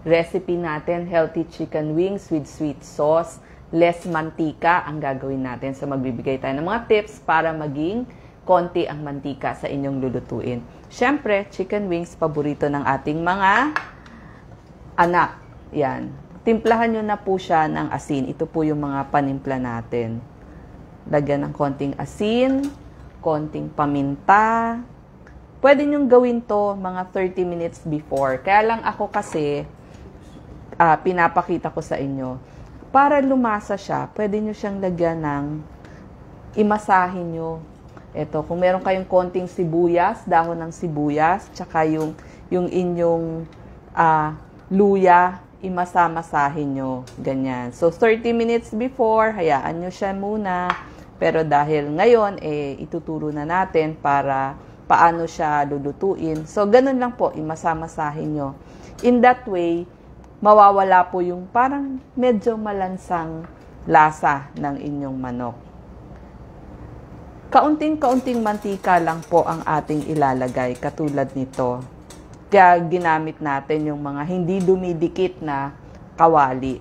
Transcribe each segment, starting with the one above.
recipe natin, healthy chicken wings with sweet sauce. Less mantika ang gagawin natin. So, magbibigay tayo ng mga tips para maging konti ang mantika sa inyong lulutuin. Siyempre, chicken wings, paborito ng ating mga anak. Yan. Timplahan nyo na po siya ng asin. Ito po yung mga panimpla natin. Lagyan ng konting asin, konting paminta. Pwede nyong gawin to mga 30 minutes before. Kaya lang ako kasi, pinapakita ko sa inyo. Para lumasa siya, pwede nyo siyang lagyan ng imasahin nyo. Ito, kung meron kayong konting sibuyas, dahon ng sibuyas, tsaka yung inyong luya, imasa-masahin nyo. Ganyan. So, 30 minutes before, hayaan nyo siya muna. Pero dahil ngayon, ituturo na natin para paano siya lulutuin. So, ganun lang po, imasa-masahin nyo. In that way, mawawala po yung parang medyo malansang lasa ng inyong manok. Kaunting-kaunting mantika lang po ang ating ilalagay, katulad nito. Kaya ginamit natin yung mga hindi dumidikit na kawali.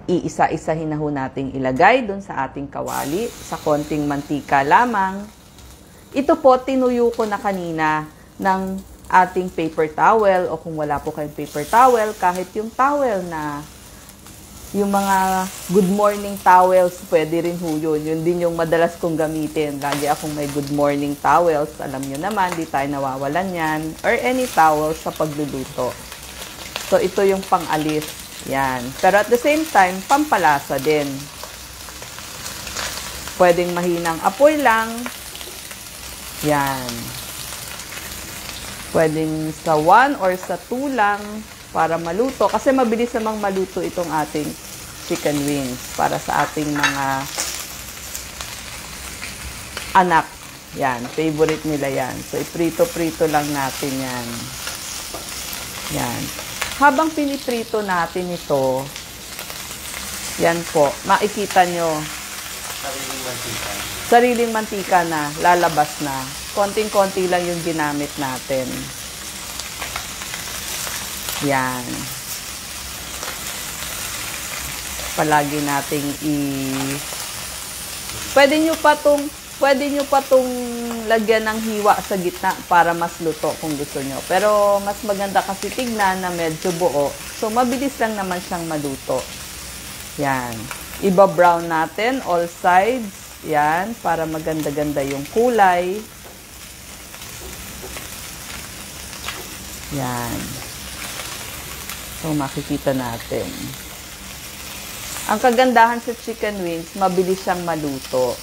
Iisa-isahin na ho nating ilagay dun sa ating kawali, sa konting mantika lamang. Ito po, tinuyo ko na kanina ng ating paper towel, o kung wala po kayong paper towel, kahit yung towel na, yung mga good morning towels, pwede rin ho yun. Yun din yung madalas kong gamitin. Lagi akong may good morning towels. Alam nyo naman, di tayo nawawalan yan. Or any towels sa pagluluto. So, ito yung pang-alis. Yan. Pero at the same time, pampalasa din. Pwedeng mahinang apoy lang. Yan. Pwedeng sa 1 or sa 2 lang para maluto. Kasi mabilis namang maluto itong ating chicken wings para sa ating mga anak. Yan. Favorite nila yan. So, iprito-prito lang natin yan. Yan. Habang piniprito natin ito, yan po, makikita nyo. Sariling mantika. Sariling mantika na, lalabas na. Konting-konti lang yung ginamit natin. Yan. Palagi nating Pwede nyo pa tong lagyan ng hiwa sa gitna para mas luto kung gusto nyo. Pero mas maganda kasi tignan na medyo buo. So, mabilis lang naman siyang maluto. Yan. Iba-brown natin all sides. Yan. Para maganda-ganda yung kulay. Yan. So, makikita natin. Ang kagandahan sa chicken wings, mabilis siyang maluto.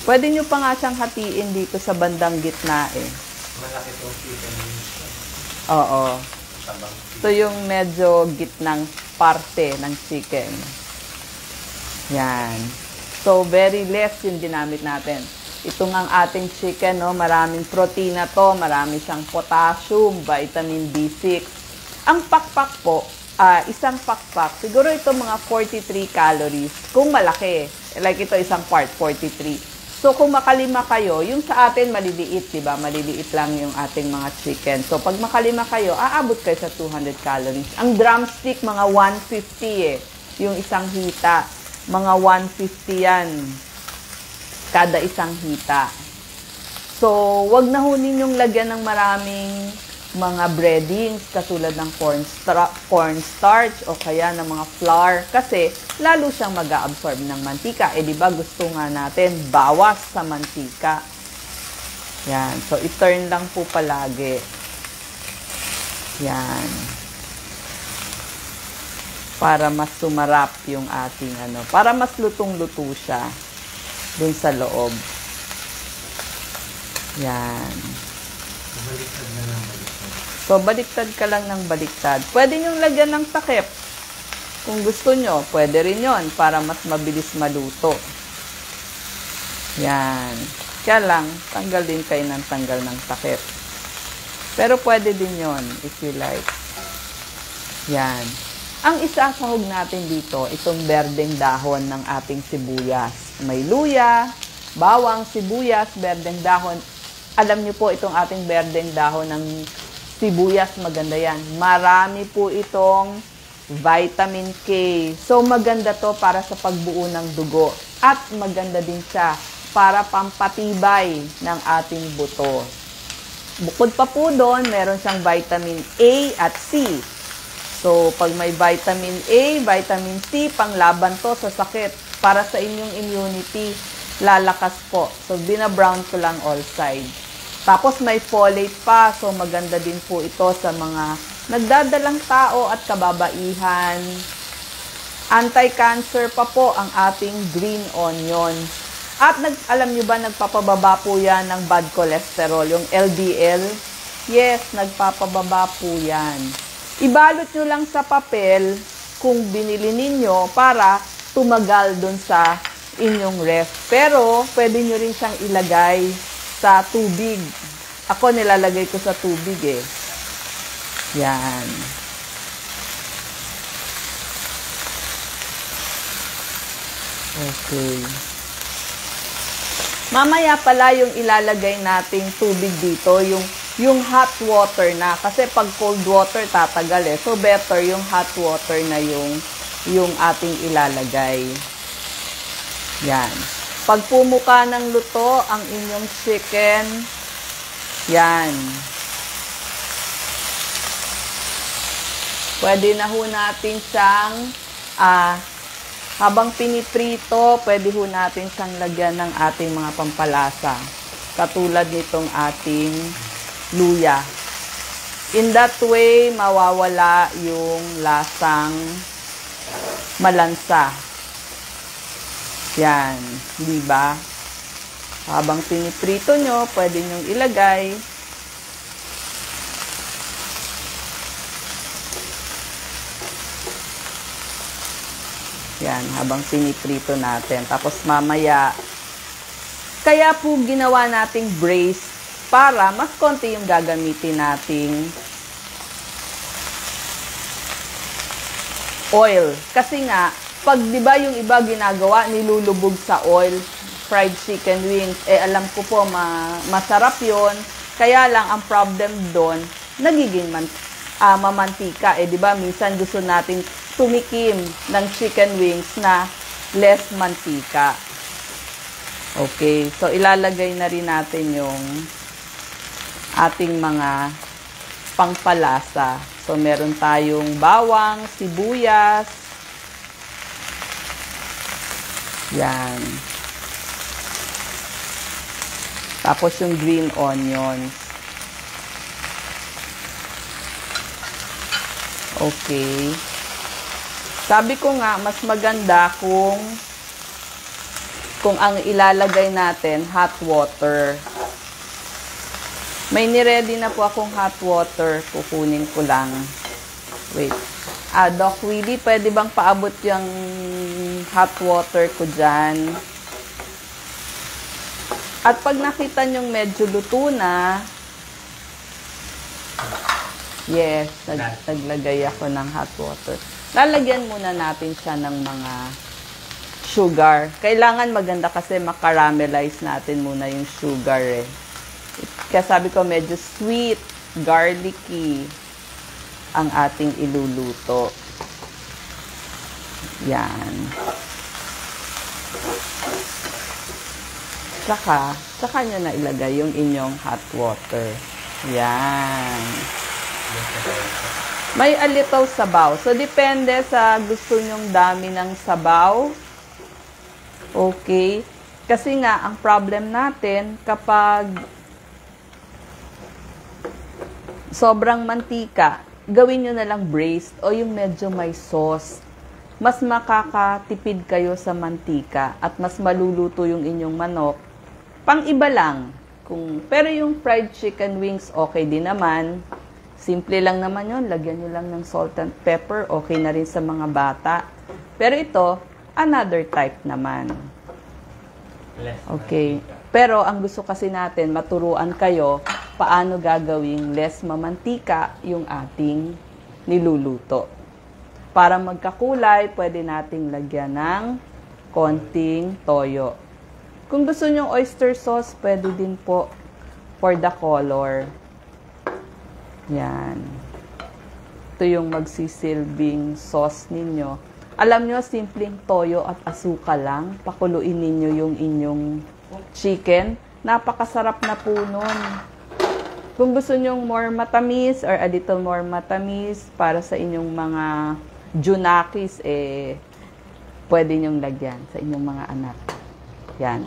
Pwede nyo pa nga siyang hatiin dito sa bandang gitna eh. Malaki itong chicken wings. Oo. Ito yung medyo gitnang parte ng chicken. Yan. So, very less yung ginamit natin. Ito nga ang ating chicken, no? Maraming protina to, marami siyang potassium, vitamin B6. Ang pakpak po, isang pakpak, siguro ito mga 43 calories. Kung malaki, like ito isang part, 43. So, kung makalima kayo, yung sa atin maliliit, diba? Maliliit lang yung ating mga chicken. So, pag makalima kayo, aabot kayo sa 200 calories. Ang drumstick, mga 150 eh. Yung isang hita, mga 150 yan. Kada isang hita. So, wag na ho ninyong lagyan ng maraming mga breadings katulad ng cornstarch o kaya ng mga flour kasi lalo siyang mag-a-absorb ng mantika. Eh, di ba gusto nga natin bawas sa mantika. Yan. So, i-turn lang po palagi. Yan. Para mas sumarap yung ating para mas lutong-luto siya dun sa loob. Yan. Baliktad na lang, baliktad. So, baliktad ka lang ng baliktad. Pwede nyo lagyan ng takip. Kung gusto nyo, pwede rin yon para mas mabilis maluto. Yan. Kaya lang, tanggal din kayo ng tanggal ng takip. Pero pwede din yon if you like. Yan. Ang isasahog natin dito, itong berdeng dahon ng ating sibuyas. May luya, bawang, sibuyas, berdeng dahon. Alam niyo po itong ating berdeng dahon ng Sibuyas, maganda yan. Marami po itong vitamin K. So, maganda to para sa pagbuo ng dugo. At maganda din siya para pampatibay ng ating buto. Bukod pa po doon, meron siyang vitamin A at C. So, pag may vitamin A, vitamin C, panglaban to sa sakit. Para sa inyong immunity, lalakas po. So, binabrown ko lang all sides. Tapos may folate pa, so maganda din po ito sa mga nagdadalang tao at kababaihan. Anti-cancer pa po ang ating green onion. At alam nyo ba, nagpapababa po yan ng bad cholesterol, yung LDL? Yes, nagpapababa po yan. Ibalot nyo lang sa papel kung binili ninyo para tumagal dun sa inyong ref. Pero, pwede nyo rin siyang ilagay sa tubig. Ako nilalagay ko sa tubig eh. Yan. Okay. Mamaya pala yung ilalagay nating tubig dito, yung hot water na. Kasi pag cold water, tatagal eh. So, better yung hot water na yung ating ilalagay. Yan. Pag pumuka ng luto ang inyong chicken, yan. Pwede na ho natin siyang, habang piniprito, pwede ho natin siyang lagyan ng ating mga pampalasa. Katulad nitong ating luya. In that way, mawawala yung lasang malansa. Yan, di ba? Habang piniprito nyo, pwede nyong ilagay. Yan, habang piniprito natin. Tapos mamaya, kaya po ginawa nating braise para mas konti yung gagamitin nating oil. Kasi nga, pag di ba yung iba ginagawa, nilulubog sa oil, fried chicken wings, alam ko po masarap yon. Kaya lang ang problem doon, nagiging mamantika. Di ba minsan gusto natin tumikim ng chicken wings na less mantika. Okay, so ilalagay na rin natin yung ating mga pangpalasa. So meron tayong bawang, sibuyas, yan. Tapos yung green onions. Okay. Sabi ko nga, mas maganda kung ang ilalagay natin, hot water. May niready na po akong hot water. Kukunin ko lang. Wait. Doc Willie, pwede bang paabot yung hot water ko dyan? At pag nakita nyong medyo luto na, yes, naglagay ako ng hot water. Lalagyan muna natin siya ng mga sugar. Kailangan maganda kasi makaramelize natin muna yung sugar eh. Kaya sabi ko medyo sweet, garlicky ang ating iluluto. Yan. Tsaka nyo na ilagay yung inyong hot water. Yan. May alitaw sabaw. So, depende sa gusto nyong dami ng sabaw. Okay. Kasi nga, ang problem natin, kapag sobrang mantika, gawin nyo na lang braised o yung medyo may sauce. Mas makakatipid kayo sa mantika at mas maluluto yung inyong manok. Pang-iba lang. Pero yung fried chicken wings, okay din naman. Simple lang naman yun. Lagyan nyo lang ng salt and pepper. Okay na rin sa mga bata. Pero ito, another type naman. Okay. Pero ang gusto kasi natin, maturuan kayo paano gagawing less mamantika yung ating niluluto. Para magkakulay, pwede nating lagyan ng konting toyo. Kung gusto nyong oyster sauce, pwede din po for the color. Yan. Ito yung magsisilbing sauce ninyo. Alam nyo, simpleng toyo at asuka lang. Pakuluin ninyo yung inyong chicken. Napakasarap na po nun. Kung gusto nyong more matamis or a little more matamis para sa inyong mga junakis, pwede nyong lagyan sa inyong mga anak. Yan.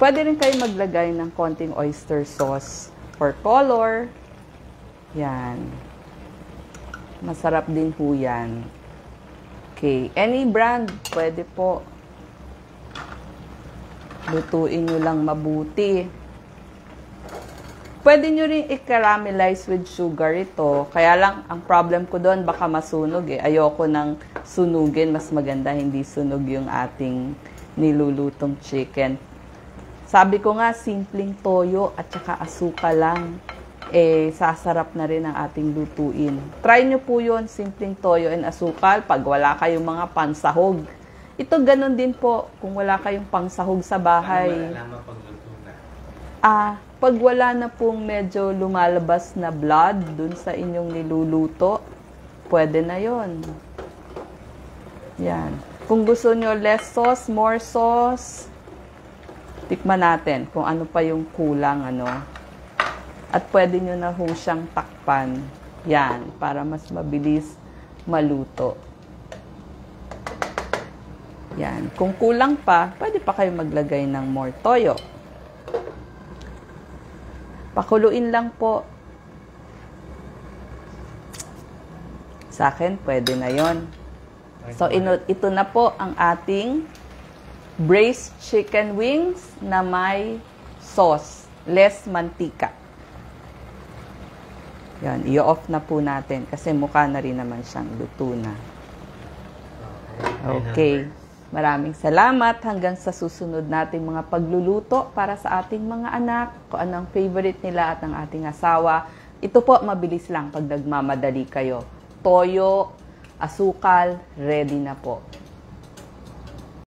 Pwede rin kayo maglagay ng konting oyster sauce for color. Yan. Masarap din po yan. Okay. Any brand, pwede po. Lutuin nyo lang mabuti. Pwede nyo rin i-caramelize with sugar ito. Kaya lang, ang problem ko doon, baka masunog eh. Ayoko nang sunugin. Mas maganda hindi sunog yung ating nilulutong chicken. Sabi ko nga, simpleng toyo at saka asuka lang. Sasarap na rin ang ating lutuin. Try nyo po yun, simpleng toyo and asukal, pag wala kayong mga pansahog. Ito ganun din po, kung wala kayong pangsahog sa bahay. Ano malalaman pag luto na? Pag wala na pong medyo lumalabas na blood dun sa inyong niluluto, pwede na yon. Yan. Kung gusto nyo less sauce, more sauce, tikman natin kung ano pa yung kulang, ano. At pwede nyo na ho siyang takpan. Yan, para mas mabilis maluto. Yan. Kung kulang pa, pwede pa kayo maglagay ng more toyo. Pakuluin lang po. Sa akin, pwede na yon. So, ito na po ang ating braised chicken wings na may sauce. Less mantika. Yan, i-off na po natin kasi mukha na rin naman siyang luto na. Okay. Maraming salamat hanggang sa susunod nating mga pagluluto para sa ating mga anak, kung anong favorite nila at ng ating asawa. Ito po, mabilis lang pag nagmamadali kayo. Toyo, asukal, ready na po.